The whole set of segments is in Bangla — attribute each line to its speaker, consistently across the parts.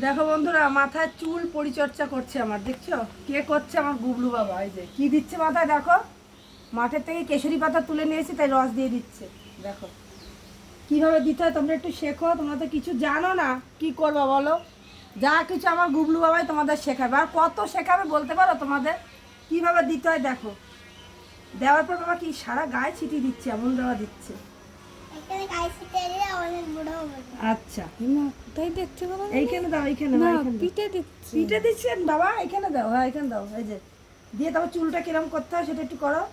Speaker 1: দেখো বন্ধুরা, মাথায় চুল পরিচর্যা করছে আমার, দেখছো কে করছে? আমার গুবলু বাবা। এই যে কি দিচ্ছে মাথায়, দেখো মাঠের থেকে কেশরি পাতা তুলে নিয়েছি, তাই রস দিয়ে দিচ্ছে। দেখো কিভাবে দিতে হয়, তোমরা একটু শেখো। তোমরা তো কিছু জানো না, কি করবো বলো? যা কিছু আমার গুবলু বাবাই তোমাদের শেখাবে। আর কত শেখাবে বলতে পারো তোমাদের? কিভাবে দিতে হয় দেখো। দেওয়ার পর বাবা কি সারা গায়ে ছিটিয়ে দিচ্ছে, এমন দেওয়া দিচ্ছে।
Speaker 2: এখানে গায়ে ছিটিয়ে দিলে অনেক বড় হবে।
Speaker 1: আচ্ছা,
Speaker 3: মা কোথায় দেখছে বাবা?
Speaker 1: এইখানে দাও, এইখানে
Speaker 3: না,
Speaker 1: দাও, এইখানে দাও।
Speaker 3: পিঠে দিচ্ছে।
Speaker 1: পিঠে দিচ্ছেন বাবা, এখানে দাও, হ্যাঁ এখানে দাও। এই যে দিয়ে তারপর চুলটা কিরম করতে হয় সেটা একটু করো।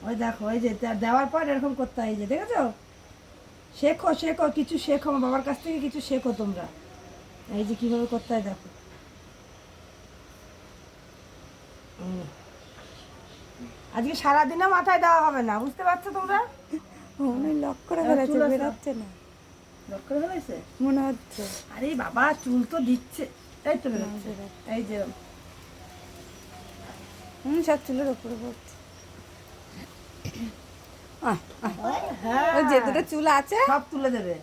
Speaker 1: ওই দেখো, এই যে দেওয়ার পর এরকম করতে হয়। এই যে দেখেছো? শেখো শেখো, কিছু শেখো আমার বাবার কাছ থেকে, কিছু শেখো তোমরা। এই যে কিভাবে করতে হয় দেখো। আজকে সারাদিনও মাথায় দেওয়া হবে না, বুঝতে পারছো তোমরা?
Speaker 3: মনে লক করে
Speaker 1: এবার
Speaker 3: ফেলেছে,
Speaker 1: চুল আছে?
Speaker 3: বেরাচ্ছে না
Speaker 1: লক্ষ্য করে ফেলেছে?
Speaker 3: মনে হচ্ছে।
Speaker 1: আরে বাবা, চুল তো দিচ্ছে, তাই তো বেরোচ্ছে।
Speaker 3: বেরোচ্ছে।
Speaker 1: এই যে
Speaker 3: সব চুলের উপরে পড়ছে।
Speaker 1: হ্যাঁ,
Speaker 3: ওই যে দুটো চুল আছে
Speaker 1: সব তুলে দেবে।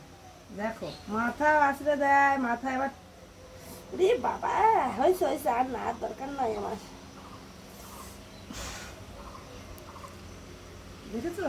Speaker 1: দেখো মাথা আছড়ে দেয়, মাথা এবার রে বাবা, হয়েছে হয়েছে, আর না, আর দরকার নাই আমার। দেখেছো